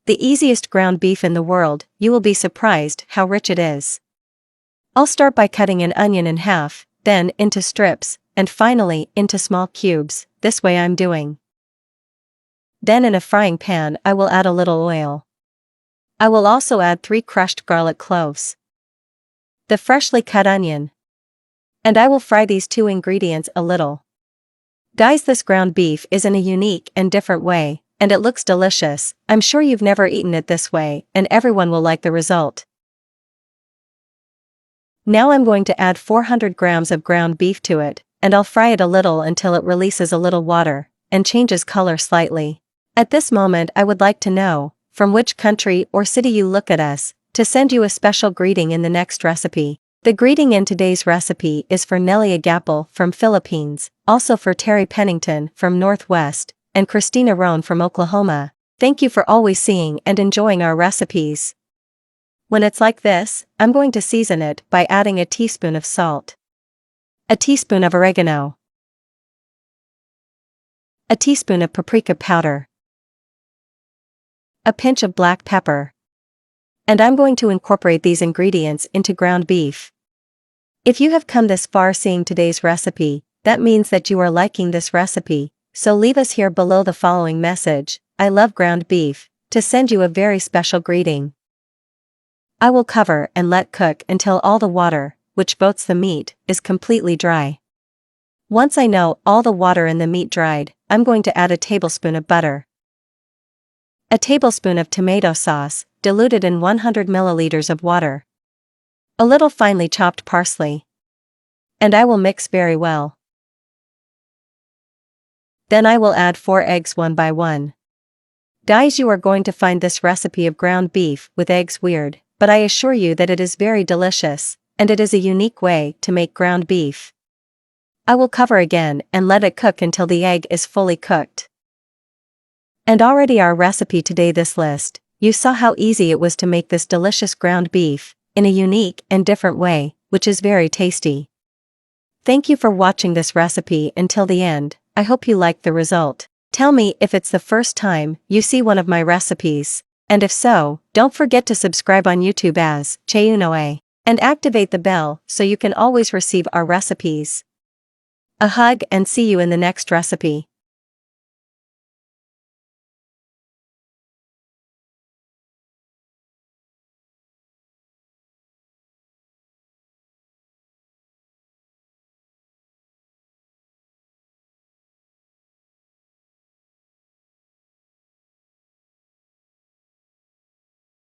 The easiest ground beef in the world. You will be surprised how rich it is. I'll start by cutting an onion in half, then into strips, and finally into small cubes, this way I'm doing. Then in a frying pan I will add a little oil. I will also add 3 crushed garlic cloves, the freshly cut onion, and I will fry these 2 ingredients a little. Guys, this ground beef is in a unique and different way, and it looks delicious. I'm sure you've never eaten it this way, and everyone will like the result. Now I'm going to add 400 grams of ground beef to it, and I'll fry it a little until it releases a little water, and changes color slightly. At this moment I would like to know, from which country or city you look at us, to send you a special greeting in the next recipe. The greeting in today's recipe is for Nelly Agapel from Philippines, also for Terry Pennington from Northwest, and Christina Roan from Oklahoma. Thank you for always seeing and enjoying our recipes. When it's like this, I'm going to season it by adding a teaspoon of salt, a teaspoon of oregano, a teaspoon of paprika powder, a pinch of black pepper. And I'm going to incorporate these ingredients into ground beef. If you have come this far seeing today's recipe, that means that you are liking this recipe, so leave us here below the following message: I love ground beef, to send you a very special greeting. I will cover and let cook until all the water, which boats the meat, is completely dry. Once I know all the water in the meat dried, I'm going to add a tablespoon of butter, a tablespoon of tomato sauce, diluted in 100 milliliters of water, a little finely chopped parsley, and I will mix very well. Then I will add 4 eggs one by one. Guys, you are going to find this recipe of ground beef with eggs weird, but I assure you that it is very delicious, and it is a unique way to make ground beef. I will cover again and let it cook until the egg is fully cooked. And already our recipe today, this list, you saw how easy it was to make this delicious ground beef, in a unique and different way, which is very tasty. Thank you for watching this recipe until the end. I hope you liked the result. Tell me if it's the first time you see one of my recipes, and if so, don't forget to subscribe on YouTube as Cheunoe, and activate the bell so you can always receive our recipes. A hug and see you in the next recipe.